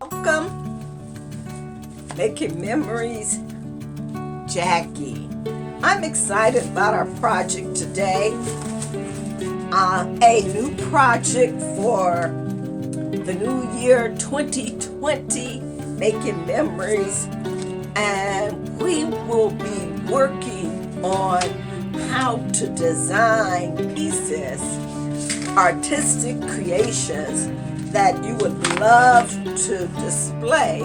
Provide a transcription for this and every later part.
Welcome, Making Memories Jaci. I'm excited about our project today. A new project for the new year 2020, Making Memories. And we will be working on how to design pieces, artistic creations that you would love to display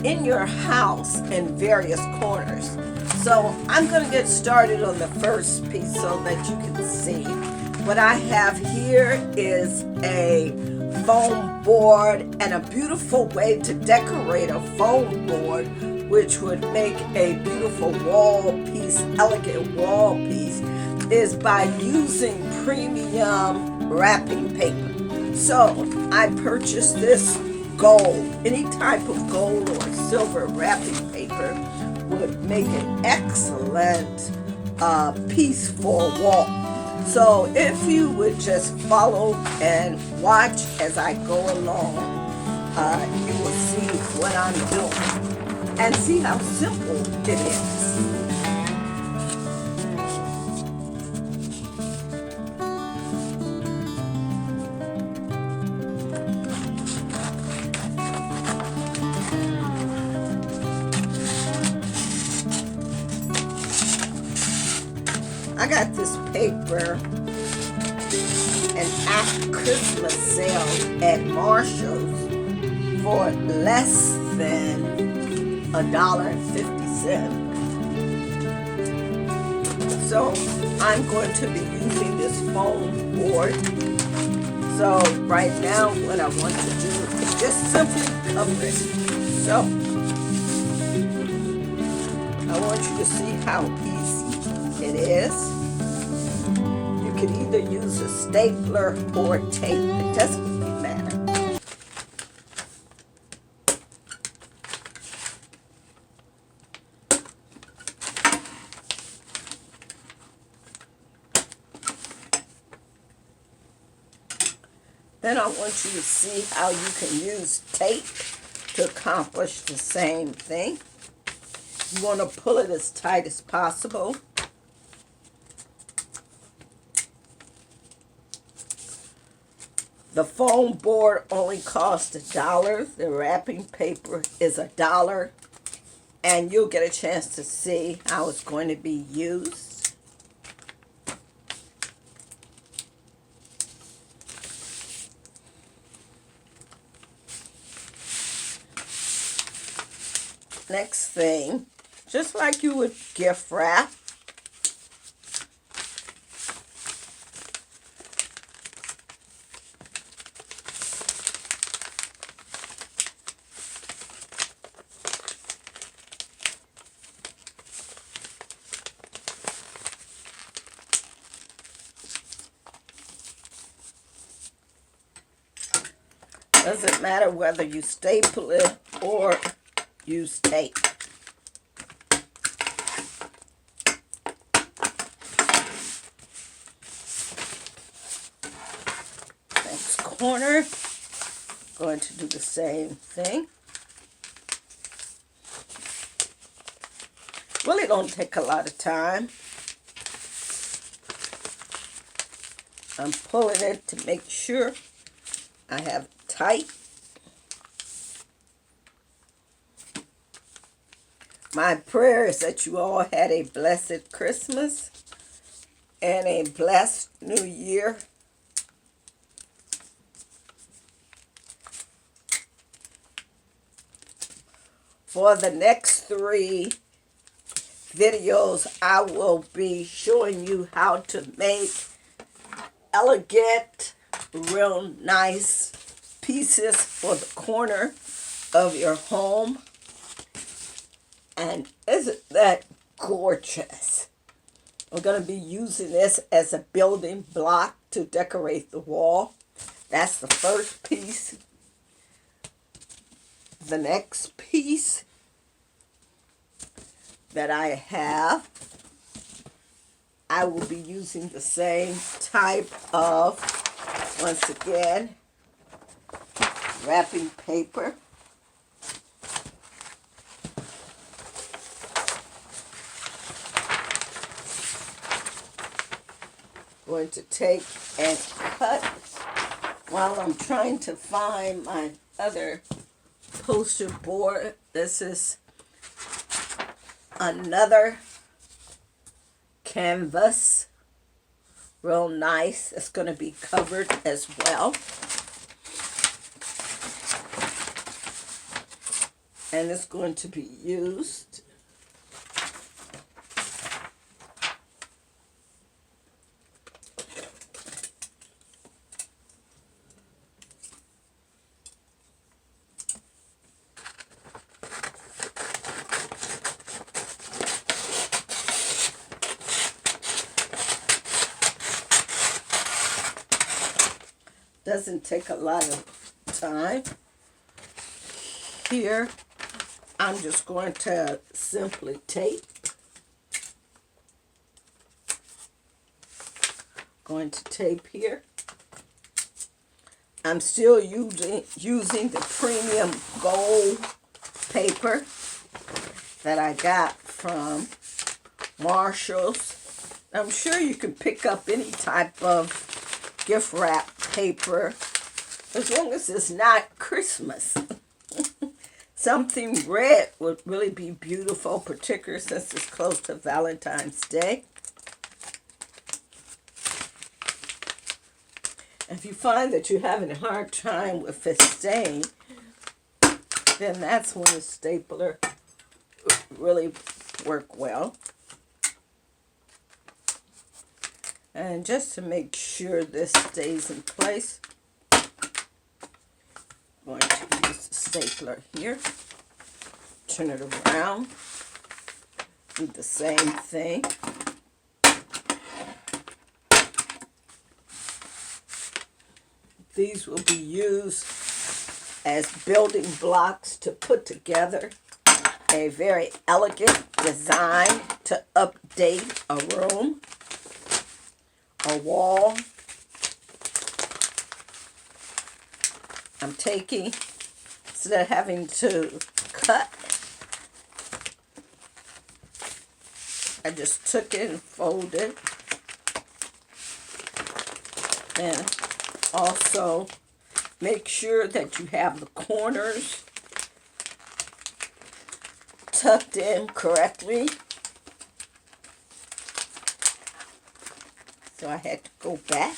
in your house in various corners. So I'm going to get started on the first piece so that you can see. What I have here is a foam board, and a beautiful way to decorate a foam board, which would make a beautiful wall piece, elegant wall piece, is by using premium wrapping paper. So I purchased this gold. Any type of gold or silver wrapping paper would make an excellent piece for a wall. So if you would just follow and watch as I go along, you will see what I'm doing and see how simple it is. I got this paper and after Christmas sale at Marshall's for less than $1.50. So I'm going to be using this foam board. So right now what I want to do is just simply cover it. So I want you to see how easy it is. You can either use a stapler or tape. It doesn't really matter. Then I want you to see how you can use tape to accomplish the same thing. You want to pull it as tight as possible. The foam board only costs $1. The wrapping paper is $1. And you'll get a chance to see how it's going to be used. Next thing, just like you would gift wrap, doesn't matter whether you staple it or use tape. Next corner, going to do the same thing. Really don't take a lot of time. I'm pulling it to make sure I have it tight. My prayer is that you all had a blessed Christmas and a blessed New Year. For the next 3 videos, I will be showing you how to make elegant, real nice pieces for the corner of your home. And isn't that gorgeous? We're going to be using this as a building block to decorate the wall. That's the first piece. The next piece that I have, I will be using the same type of, once again, wrapping paper. going to take and cut while I'm trying to find my other poster board. This is another canvas, real nice. It's going to be covered as well, and it's going to be used doesn't take a lot of time. Here, I'm just going to simply tape. Going to tape here. I'm still using the premium gold paper that I got from Marshall's. I'm sure you can pick up any type of gift wrap paper as long as it's not Christmas. Something red would really be beautiful, particularly since it's close to Valentine's Day. If you find that you're having a hard time with it staying, then that's when a stapler really work well. And just to make sure this stays in place, I'm going to use the stapler here. Turn it around. Do the same thing. These will be used as building blocks to put together a very elegant design to update a room, a wall. I'm taking, instead of having to cut, I just took it and folded. And also make sure that you have the corners tucked in correctly. So I had to go back.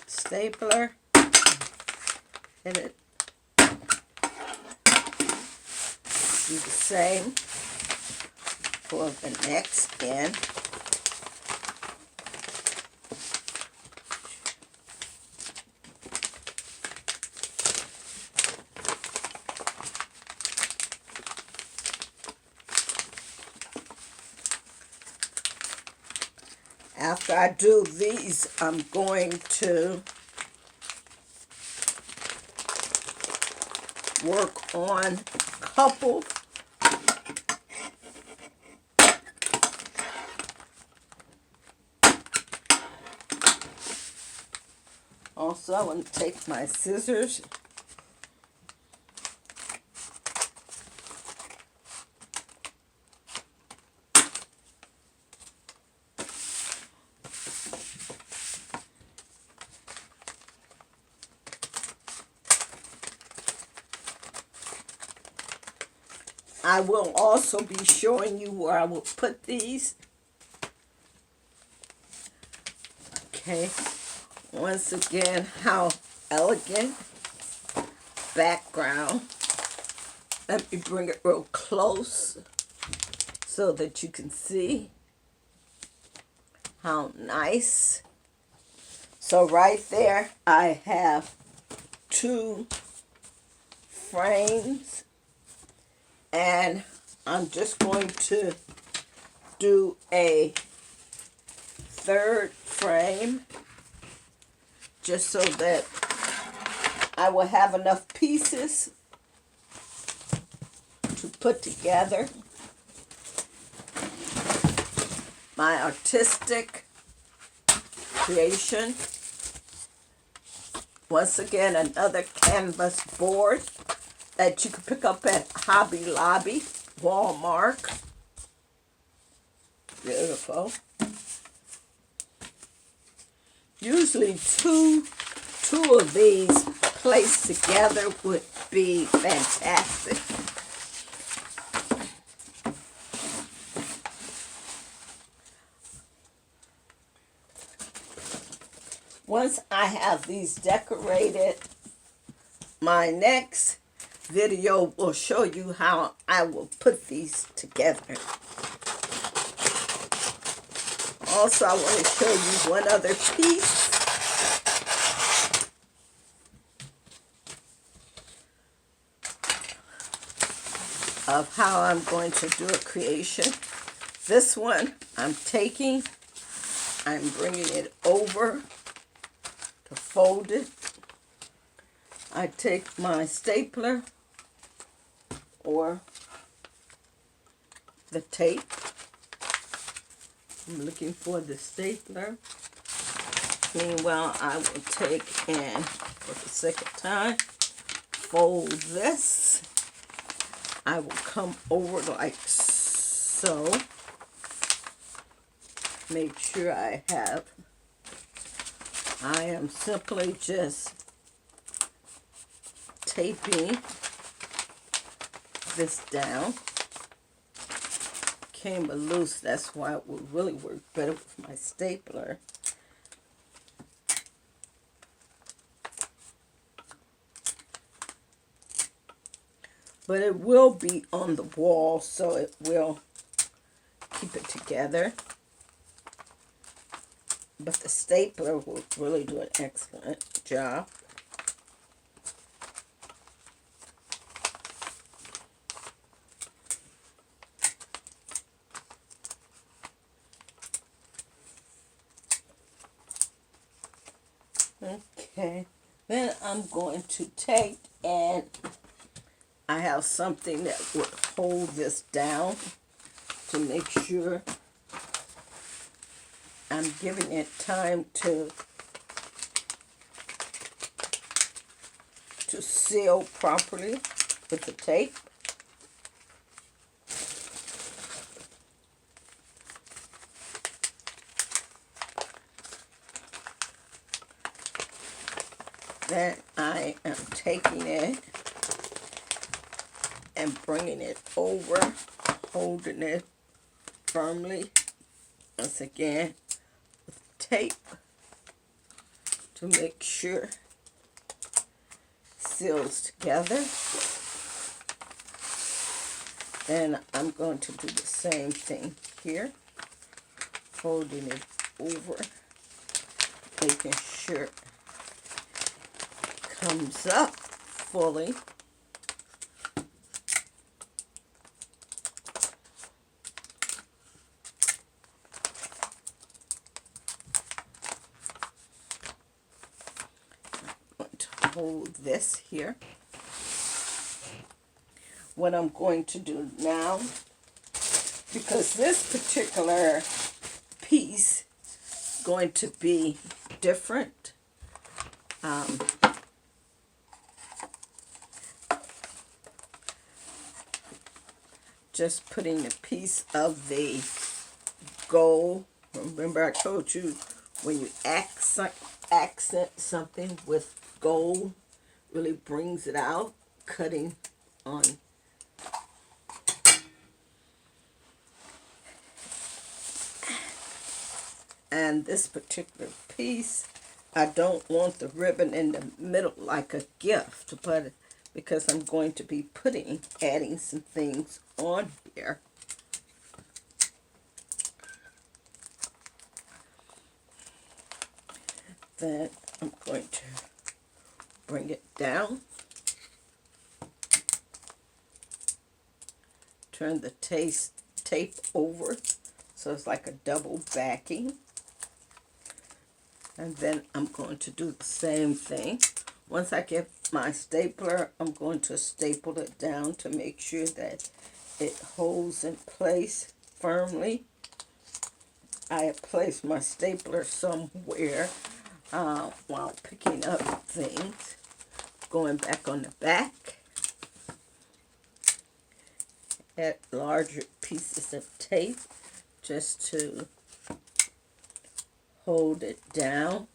Stapler. Hit it. Do the same for the next end. After I do these, I'm going to work on a couple also. I want to take my scissors . I will also be showing you where I will put these. Okay, once again, how elegant background. Let me bring it real close so that you can see how nice. So right there, I have two frames. And I'm just going to do a third frame just so that I will have enough pieces to put together my artistic creation. Once again, another canvas board that you can pick up at Hobby Lobby, Walmart. Beautiful. Usually two of these placed together would be fantastic. Once I have these decorated, my next video will show you how I will put these together. Also, I want to show you one other piece of how I'm going to do a creation. This one I'm bringing it over to fold it. I take my stapler or the tape. I'm looking for the stapler. Meanwhile, I will take and, for the sake of time, fold this. I will come over like so. Make sure I am simply just taping this down. Came loose, that's why it would really work better with my stapler. But it will be on the wall, so it will keep it together. But the stapler will really do an excellent job. Okay, then I'm going to take, and I have something that would hold this down to make sure I'm giving it time to seal properly with the tape. Then I am taking it and bringing it over, holding it firmly, once again, with tape to make sure it seals together. Then I'm going to do the same thing here, folding it over, making sure it comes up fully. I'm going to hold this here. What I'm going to do now, because this particular piece is going to be different, just putting a piece of the gold. Remember I told you when you accent something with gold, really brings it out, cutting on. And this particular piece, I don't want the ribbon in the middle like a gift, but because I'm going to be adding some things on here. Then I'm going to bring it down, turn the tape over so it's like a double backing. And then I'm going to do the same thing. Once I get my stapler, I'm going to staple it down to make sure that it holds in place firmly. I have placed my stapler somewhere while picking up things. Going back on the back. Add larger pieces of tape just to hold it down.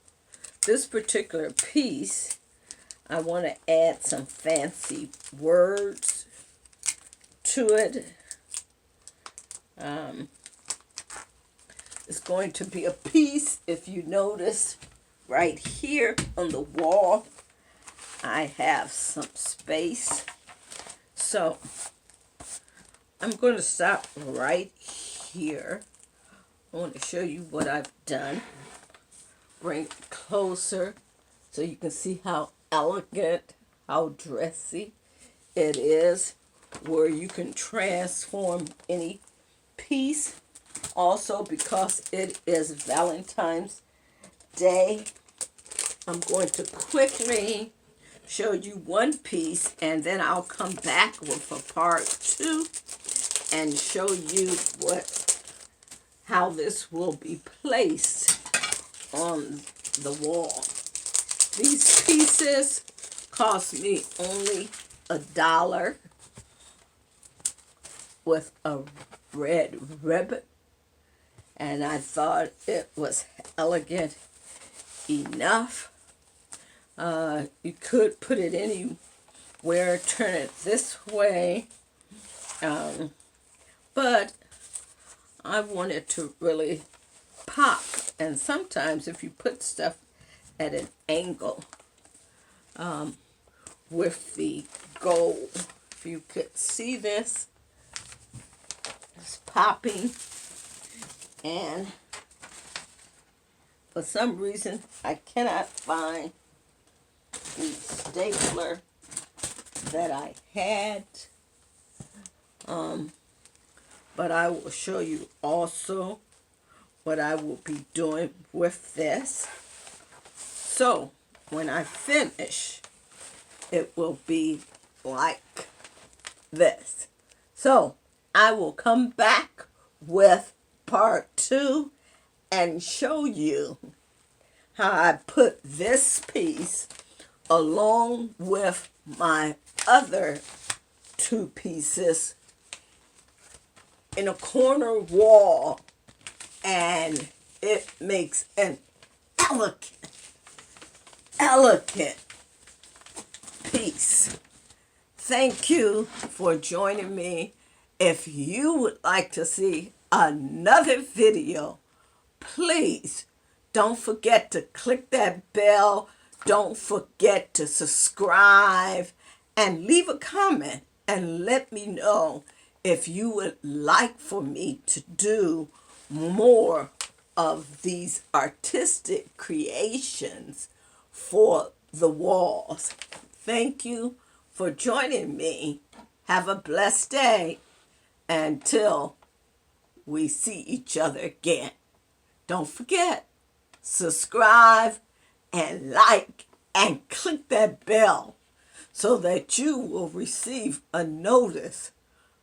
This particular piece, I want to add some fancy words to it. It's going to be a piece, if you notice, right here on the wall. I have some space. So I'm going to stop right here. I want to show you what I've done. Bring it closer so you can see how elegant, how dressy it is, where you can transform any piece. Also, because it is Valentine's Day, I'm going to quickly show you one piece, and then I'll come back with a part 2 and show you how this will be placed on the wall. These pieces cost me only $1 with a red ribbon, and I thought it was elegant enough. You could put it anywhere, turn it this way, but I want it to really pop. And sometimes if you put stuff at an angle with the gold, if you could see this, it's popping, and for some reason I cannot find the stapler that I had, but I will show you also what I will be doing with this. So when I finish, it will be like this. So I will come back with part 2 and show you how I put this piece along with my other 2 pieces in a corner wall, and it makes an elegant piece. Thank you for joining me. If you would like to see another video, please don't forget to click that bell. Don't forget to subscribe and leave a comment and let me know if you would like for me to do more of these artistic creations for the walls. Thank you for joining me. Have a blessed day until we see each other again. Don't forget, subscribe and like and click that bell so that you will receive a notice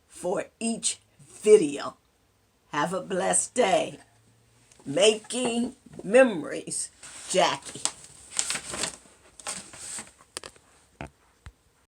for each video. Have a blessed day. Making Memories, Jackie.